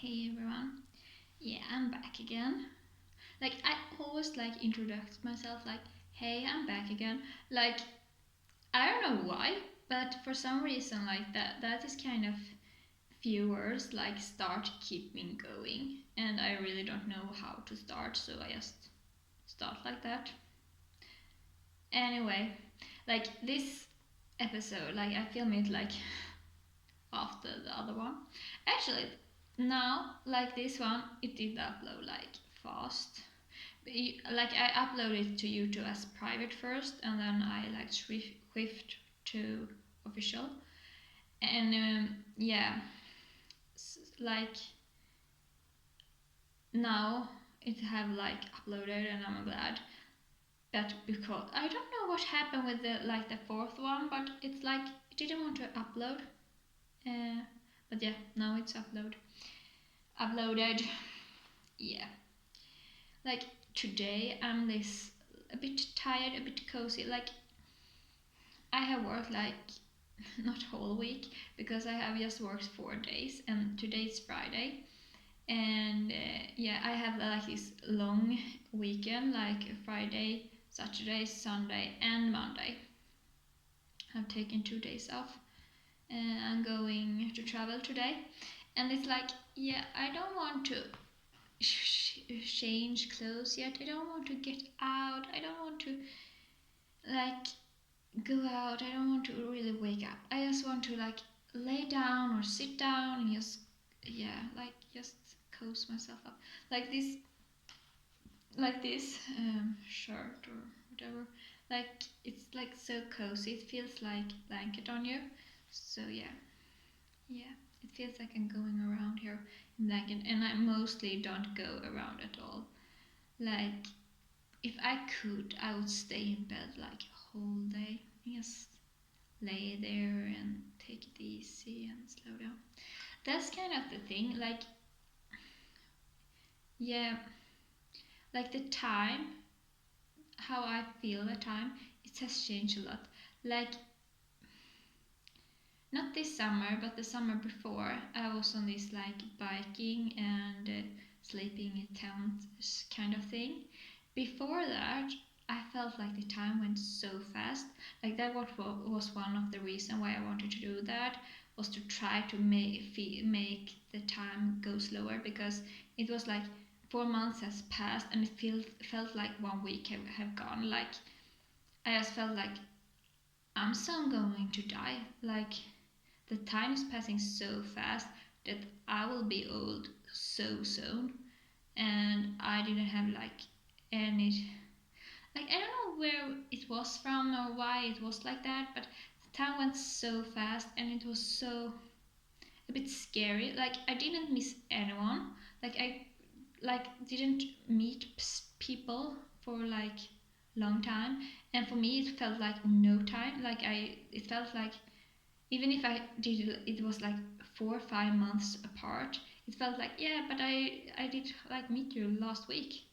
Hey everyone. Yeah, I'm back again. Like I always introduce myself like, "Hey, I'm back again." Like I don't know why, but for some reason that is kind of few words start keep me going, and I really don't know how to start, so I just start like that. Anyway, this episode, I film it after the other one. Actually, now this one, it did upload fast. I uploaded to YouTube as private first, and then I shift to official. And yeah, like now it have uploaded, and I'm glad that because I don't know what happened with the fourth one, but it's it didn't want to upload. Uh, but yeah, now it's uploaded. Yeah, like today I'm this a bit tired, a bit cozy. I have worked not whole week because I have just worked 4 days, and today's Friday. And yeah, I have this long weekend, Friday, Saturday, Sunday, and Monday. I've taken 2 days off, and I'm going to travel today. And it's yeah, I don't want to change clothes yet. I don't want to get out. I don't want to like go out. I don't want to really wake up. I just want to lay down or sit down and just yeah, just cozy myself up. Like this shirt or whatever. It's so cozy. It feels like blanket on you. So yeah. Yeah. It feels like I'm going around here in blanket, and I mostly don't go around at all. Like if I could, I would stay in bed a whole day. Just lay there and take it easy and slow down. That's kind of the thing. Yeah, the time, how I feel the time, it has changed a lot. Like, not this summer, but the summer before, I was on this biking and sleeping in tent kind of thing. Before that, I felt like the time went so fast. That was one of the reasons why I wanted to do that, was to try to make the time go slower, because it was 4 months has passed and it felt like 1 week have gone. I just felt like I'm soon going to die. The time is passing so fast that I will be old so soon, and I didn't have any I don't know where it was from or why it was like that, but the time went so fast and it was so a bit scary. I didn't miss anyone. I didn't meet people for long time, and for me it felt like no time. It felt like even if I did it was 4 or 5 months apart. It felt like, yeah, but I did meet you last week.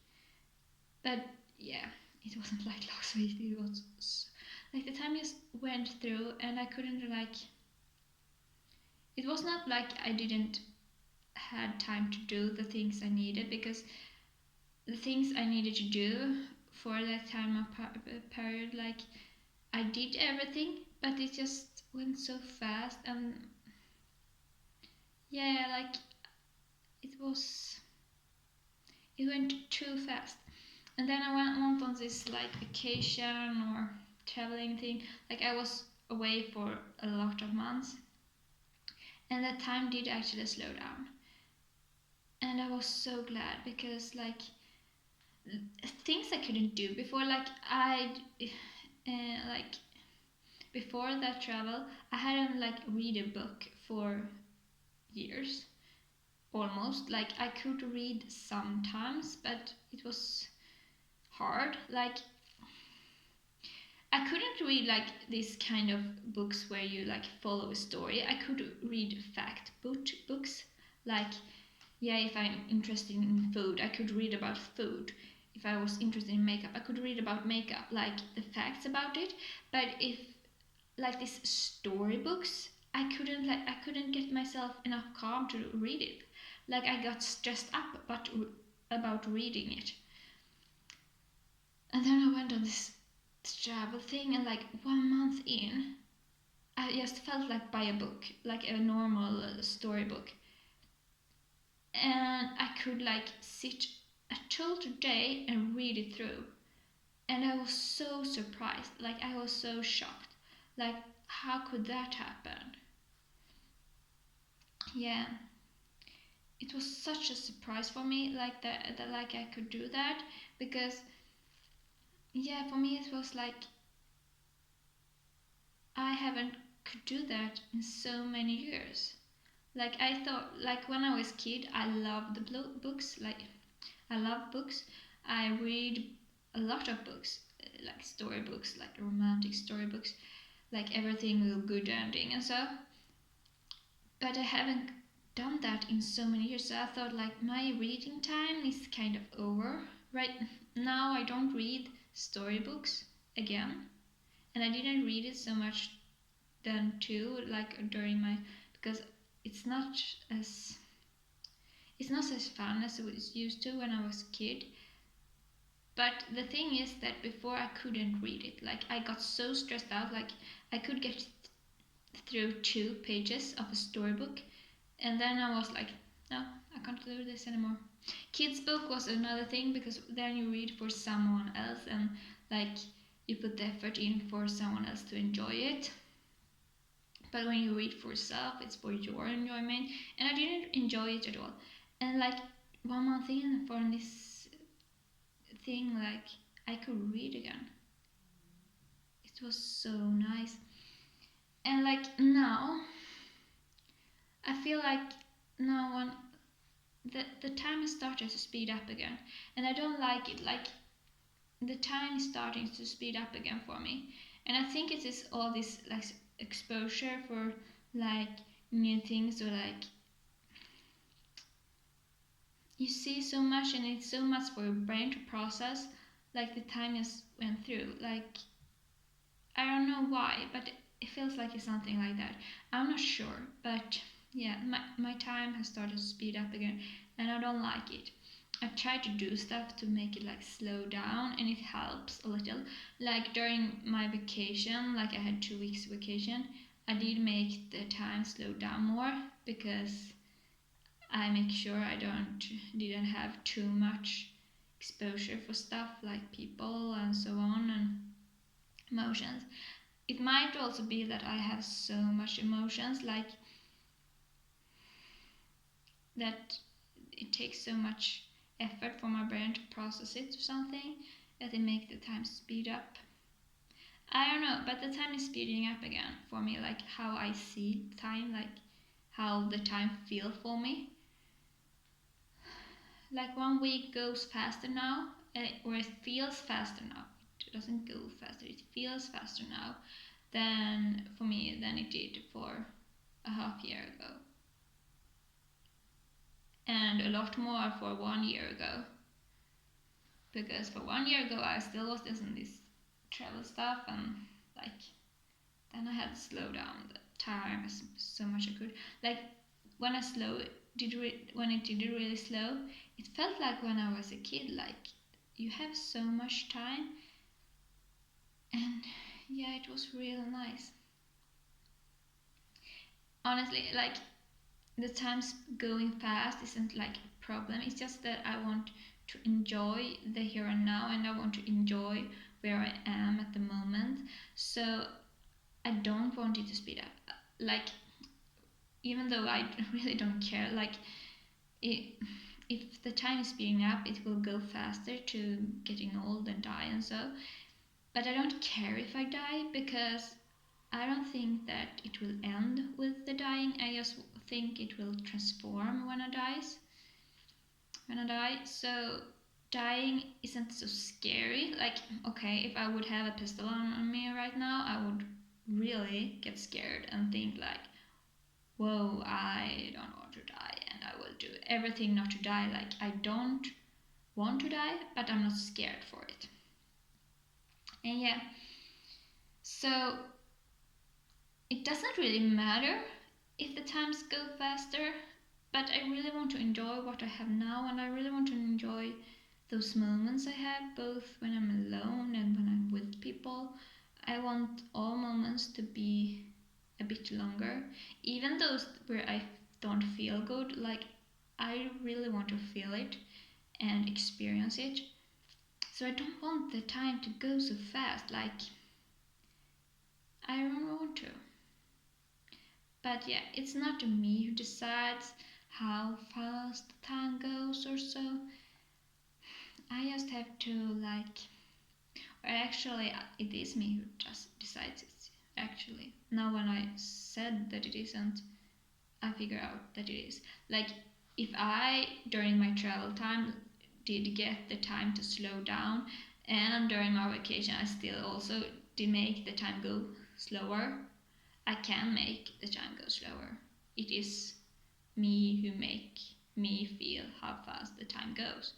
But yeah, it wasn't like last week. It was the time just went through, and I couldn't it was not like I didn't had time to do the things I needed, because the things I needed to do for that time of period, I did everything, but it just went so fast. And yeah, it was it went too fast. And then I went on this vacation or traveling thing. I was away for a lot of months, and that time did actually slow down. And I was so glad, because things I couldn't do before, like before that travel, I hadn't read a book for years, almost. I could read sometimes, but it was hard. I couldn't read this kind of books where you follow a story. I could read books, like yeah, if I'm interested in food, I could read about food. If I was interested in makeup, I could read about makeup, the facts about it. But if these storybooks, I couldn't get myself enough calm to read it. Like I got stressed up about reading it. And then I went on this travel thing, and like 1 month in, I just felt like by a book, like a normal storybook. And I could like sit a total day and read it through. And I was so surprised, like I was so shocked. Like, how could that happen? Yeah, it was such a surprise for me, like that like I could do that, because yeah, for me it was like I haven't could do that in so many years. Like I thought, like when I was kid, I loved the books. Like I love books. I read a lot of books, like storybooks, like romantic storybooks, like everything with a good ending and so. But I haven't done that in so many years. So I thought like my reading time is kind of over. Right now, I don't read storybooks again, and I didn't read it so much then too, like during my, because it's not as it's not as fun as it was used to when I was a kid. But the thing is that before I couldn't read it. Like I got so stressed out. Like I could get through 2 pages of a storybook, and then I was like, no, I can't do this anymore. Kids book was another thing, because then you read for someone else, and like you put the effort in for someone else to enjoy it. But when you read for yourself, it's for your enjoyment, and I didn't enjoy it at all. And like 1 month in for this thing, like I could read again. It was so nice. And like now, I feel like now when the time is starting to speed up again, and I don't like it. Like the time is starting to speed up again for me, and I think it is all this like exposure for like new things, or like you see so much and it's so much for your brain to process. Like the time just went through. Like I don't know why, but it feels like it's something like that. I'm not sure, but yeah, my time has started to speed up again, and I don't like it. I try to do stuff to make it like slow down, and it helps a little. Like during my vacation, like I had 2 weeks vacation, I did make the time slow down more, because I make sure I didn't have too much exposure for stuff like people and so on, and emotions. It might also be that I have so much emotions, like that it takes so much effort for my brain to process it or something, that it makes the time speed up. I don't know, but the time is speeding up again for me, like how I see time, like how the time feels for me. Like 1 week goes faster now, or it feels faster now. It doesn't go faster, it feels faster now than for me than it did for a half year ago. And a lot more for 1 year ago. Because for 1 year ago I still was doing this travel stuff, and like then I had to slow down the time as so much I could. Like when I when it did really slow, it felt like when I was a kid. Like you have so much time, and yeah, it was real nice. Honestly, like the time's going fast isn't like a problem. It's just that I want to enjoy the here and now, and I want to enjoy where I am at the moment. So I don't want it to speed up. Like even though I really don't care, like it, if the time is speeding up, it will go faster to getting old and die and so. But I don't care if I die, because I don't think that it will end with the dying. I just think it will transform when I dies. When I die, so dying isn't so scary. Like okay, if I would have a pistol on me right now, I would really get scared and think like, whoa, I don't want to die, and I will do everything not to die. Like I don't want to die, but I'm not scared for it. And yeah, so it doesn't really matter if the times go faster. but I really want to enjoy what I have now, and I really want to enjoy those moments I have, both when I'm alone and when I'm with people. I want all moments to be a bit longer, even those where I don't feel good. Like, I really want to feel it and experience it. So I don't want the time to go so fast. Like, I don't want to. But yeah, it's not me who decides how fast the time goes or so. I just have to like, or actually, it is me who just decides it. Actually, now when I said that it isn't, I figure out that it is. Like, if I during my travel time did get the time to slow down, and during my vacation I still also did make the time go slower, I can make the time go slower. It is me who make me feel how fast the time goes.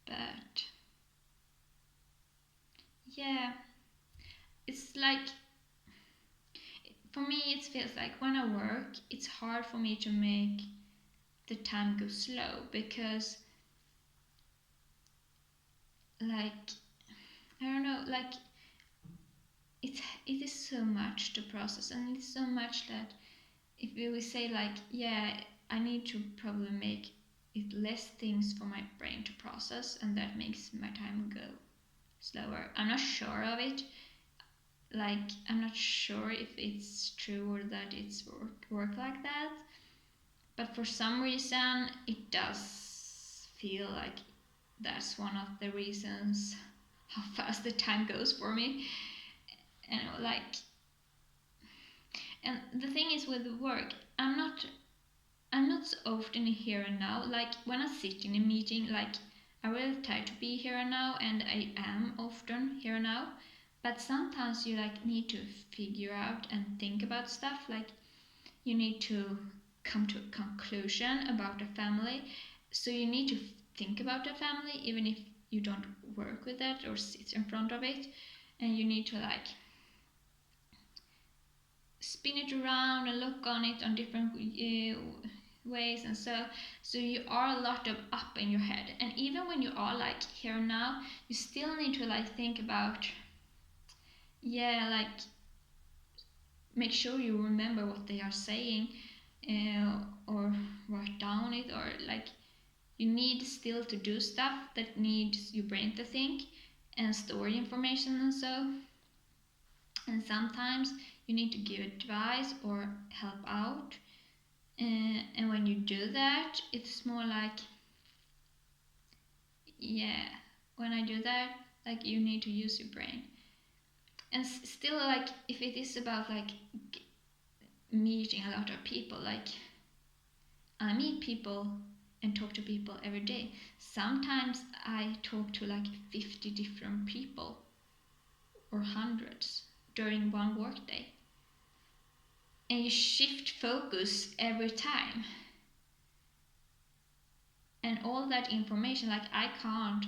But yeah, it's like, for me it feels like when I work, it's hard for me to make the time go slow, because like, I don't know, like, it is so much to process, and it's so much that if we will say like, yeah, I need to probably make it less things for my brain to process, and that makes my time go slower. I'm not sure of it. Like, I'm not sure if it's true or that it's work like that. But for some reason, it does feel like that's one of the reasons how fast the time goes for me. And like, and the thing is with work, I'm not so often here and now. Like, when I sit in a meeting, like, I really try to be here and now, and I am often here and now. But sometimes you like need to figure out and think about stuff. Like, you need to come to a conclusion about a family. So you need to think about a family, even if you don't work with it or sit in front of it. And you need to like spin it around and look on it on different ways, and so you are a lot of up in your head. And even when you are like here now, you still need to like think about, yeah, like, make sure you remember what they are saying, or write down it, or like, you need still to do stuff that needs your brain to think and store information and so. And sometimes you need to give advice or help out. And when you do that, it's more like, yeah, when I do that, like, you need to use your brain. And still, like, if it is about like meeting a lot of people, like, I meet people and talk to people every day. Sometimes I talk to like 50 different people or hundreds during one workday. And you shift focus every time. And all that information, like, I can't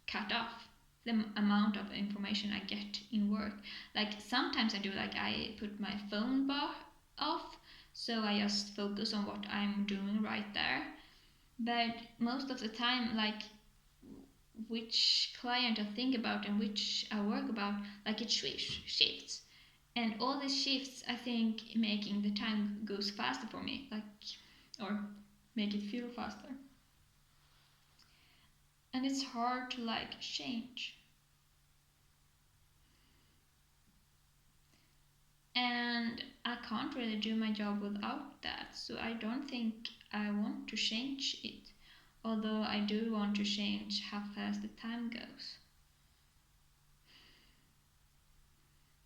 cut off the amount of information I get in work. Like, sometimes I do, like, I put my phone bar off, so I just focus on what I'm doing right there. But most of the time, like, which client I think about and which I work about, like, it shifts. And all these shifts, I think, making the time goes faster for me, like, or make it feel faster. And it's hard to like change. And I can't really do my job without that, so I don't think I want to change it. Although I do want to change how fast the time goes.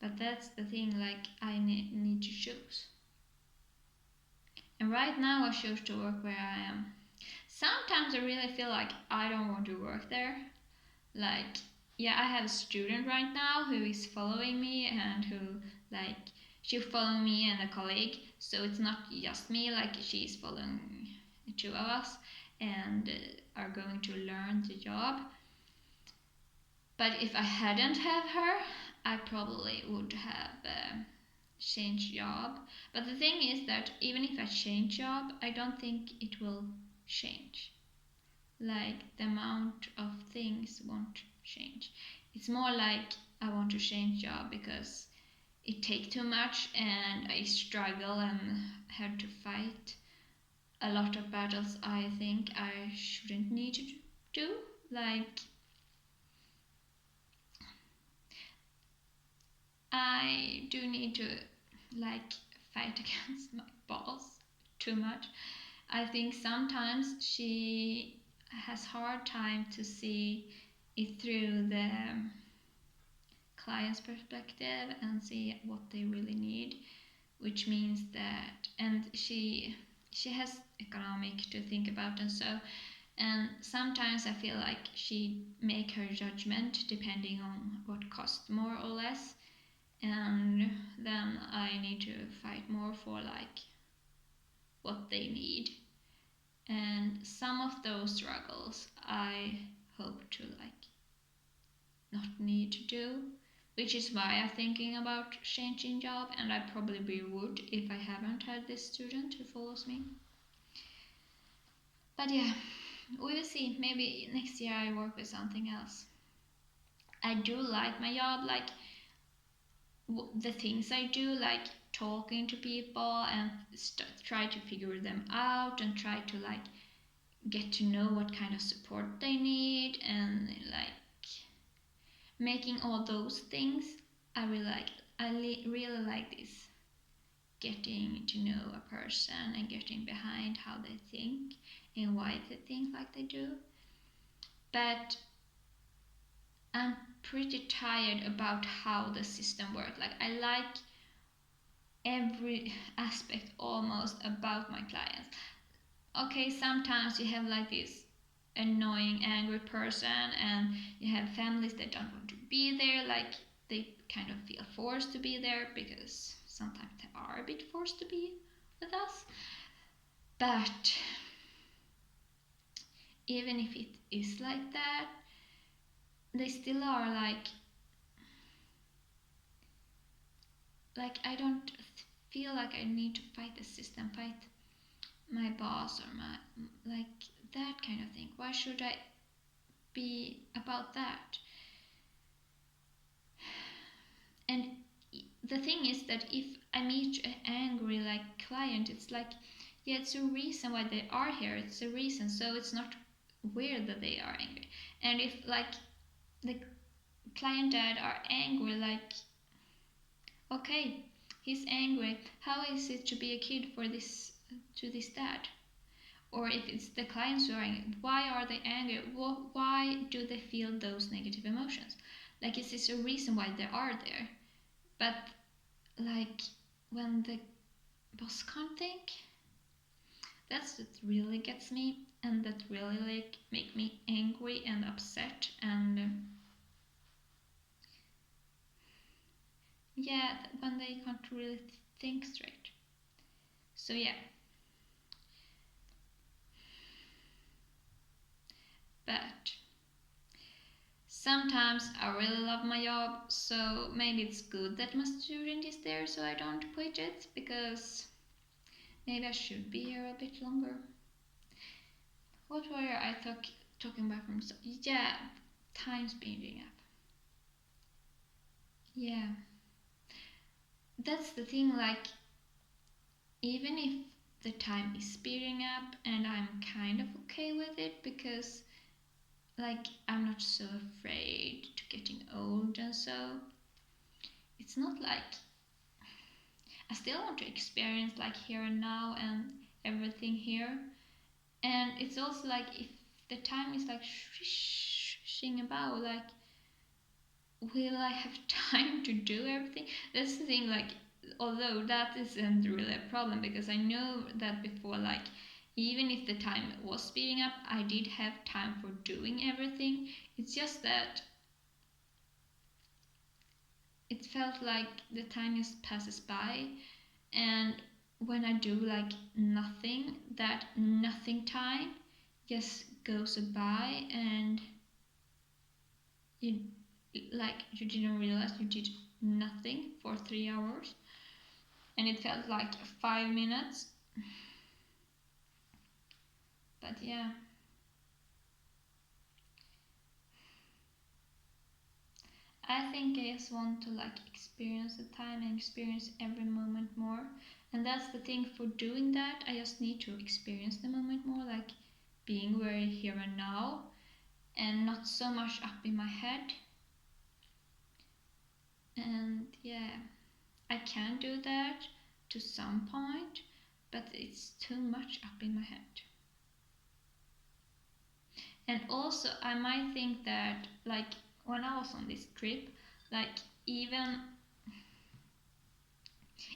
But that's the thing, like, I need to choose. And right now I choose to work where I am. Sometimes I really feel like I don't want to work there. Like, yeah, I have a student right now who is following me, and who, like, she follow me and a colleague, so it's not just me, like, she's following the two of us, and are going to learn the job. But if I hadn't have her, I probably would have change job. But the thing is that even if I change job, I don't think it will change. Like the amount of things won't change. It's more like I want to change job because it takes too much and I struggle and have to fight a lot of battles I think I shouldn't need to do. Like I do need to like fight against my boss too much. I think sometimes she has hard time to see it through the client's perspective and see what they really need, which means that and she has economic to think about and so and sometimes I feel like she make her judgment depending on what costs more or less, and then I need to fight more for like what they need. And some of those struggles I hope to like not need to do, which is why I'm thinking about changing job, and I probably would if I haven't had this student who follows me. But yeah, we will see. Maybe next year I work with something else. I do like my job, like the things I do, like talking to people and try to figure them out and try to like get to know what kind of support they need and like making all those things. I really like. Really like this getting to know a person and getting behind how they think and why they think like they do. But I'm pretty tired about how the system works. Like I like every aspect almost about my clients. Okay, sometimes you have like this annoying, angry person, and you have families that don't want to be there, like they kind of feel forced to be there because sometimes they are a bit forced to be with us. But even if it is like that, they still are like I don't feel like I need to fight the system, fight my boss or my like that kind of thing. Why should I be about that? And the thing is that if I meet an angry like client, it's like yeah, it's a reason why they are here. It's a reason, so it's not weird that they are angry. And if like the client dad are angry, like okay, he's angry. How is it to be a kid for this to this dad? Or if it's the clients who are angry, why are they angry? Why do they feel those negative emotions? Like, is this a reason why they are there? But like when the boss can't think, that's what really gets me, and that really like make me angry and upset, and yeah, when they can't really think straight. So yeah, but sometimes I really love my job, so maybe it's good that my student is there so I don't quit it, because maybe I should be here a bit longer. What were I talking about from yeah, time speeding up. Yeah, that's the thing, like even if the time is speeding up and I'm kind of okay with it because like I'm not so afraid to getting old and so it's not like I still want to experience like here and now and everything here. And it's also like if the time is like swishing about, like will I have time to do everything? That's the thing, like although that isn't really a problem because I know that before, like even if the time was speeding up, I did have time for doing everything. It's just that it felt like the time just passes by, and when I do like nothing, that nothing time just goes by, and you like you didn't realize you did nothing for 3 hours. and it felt like 5 minutes. But yeah, I think I just want to like experience the time and experience every moment more. And that's the thing, for doing that, I just need to experience the moment more, like being very here and now and not so much up in my head. And yeah, I can do that to some point, but it's too much up in my head. And also, I might think that, like, when I was on this trip, like, even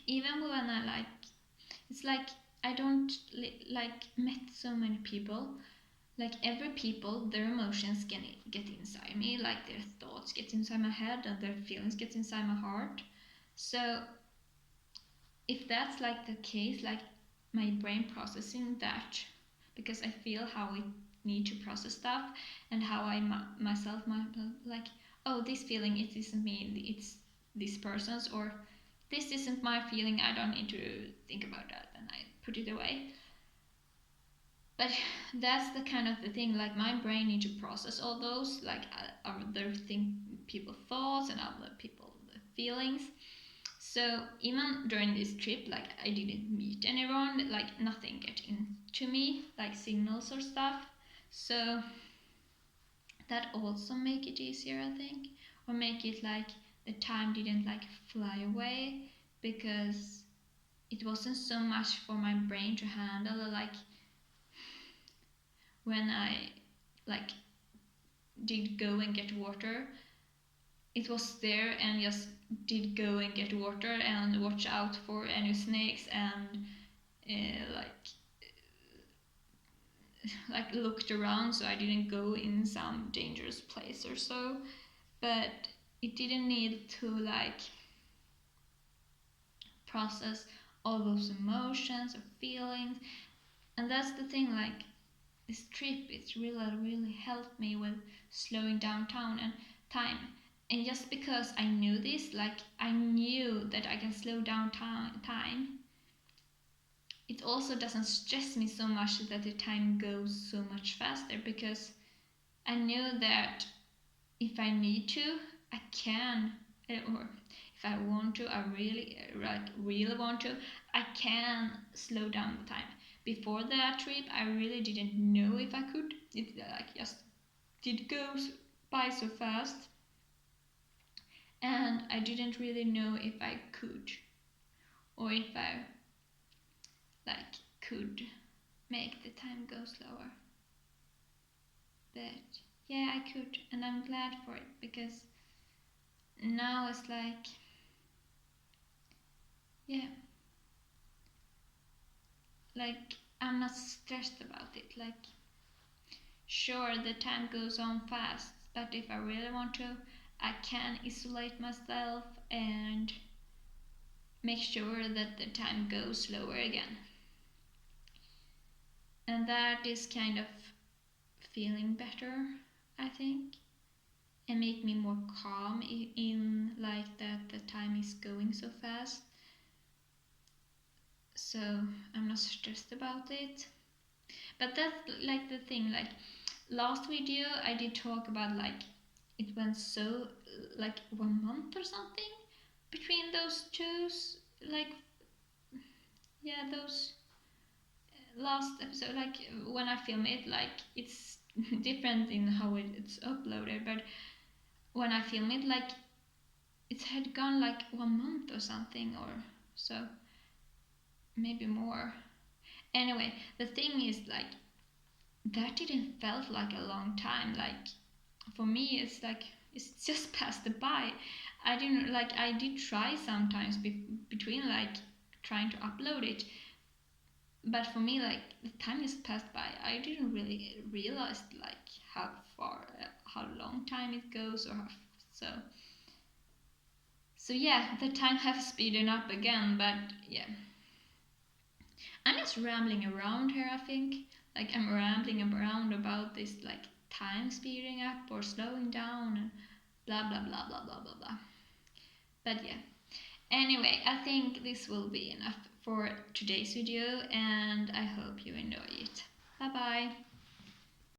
even when I like, it's like I don't like met so many people. Like every people, their emotions can get inside me, like their thoughts get inside my head and their feelings get inside my heart. So if that's like the case, like my brain processing that, because I feel how I need to process stuff and how I myself might like, oh, this feeling, it isn't me, it's this person's, or this isn't my feeling, I don't need to think about that, and I put it away. But that's the kind of the thing, like my brain need to process all those, like other thing, people thoughts and other people feelings. So even during this trip, like I didn't meet anyone, like nothing get into me, like signals or stuff. So that also make it easier, I think, or make it like the time didn't like fly away, because it wasn't so much for my brain to handle. Like when I like did go and get water, it was there and just did go and get water and watch out for any snakes and like looked around so I didn't go in some dangerous place or so. But it didn't need to like process all those emotions or feelings. And that's the thing, like this trip, it's really helped me with slowing down time. And just because I knew this, like I knew that I can slow down time, it also doesn't stress me so much that the time goes so much faster, because I knew that if I need to, I can, or if I want to, I really want to, I can slow down the time. Before that trip, I really didn't know if I could. It like just did go by so fast, and I didn't really know if I could, or if I like could make the time go slower. But yeah, I could, and I'm glad for it, because now it's like, yeah, like I'm not stressed about it. Like, sure, the time goes on fast, but if I really want to, I can isolate myself and make sure that the time goes slower again. And that is kind of feeling better, I think, and make me more calm in like that the time is going so fast. So I'm not stressed about it. But that's like the thing, like last video I did talk about like it went so like 1 month or something between those two, like yeah, those last episode, like when I film it, like it's different in how it's uploaded, but when I film it, like it had gone like 1 month or something, or so, maybe more. Anyway, the thing is like that didn't felt like a long time. Like for me, it's like it's just passed by. I didn't like I did try sometimes between like trying to upload it, but for me like the time just passed by. I didn't really realize like how far, how long time it goes, or how, so. So yeah, the time has speeded up again, but yeah, I'm just rambling around here, I think. Like I'm rambling around about this like time speeding up or slowing down and blah blah blah blah blah blah blah. But yeah. Anyway, I think this will be enough for today's video, and I hope you enjoy it. Bye bye.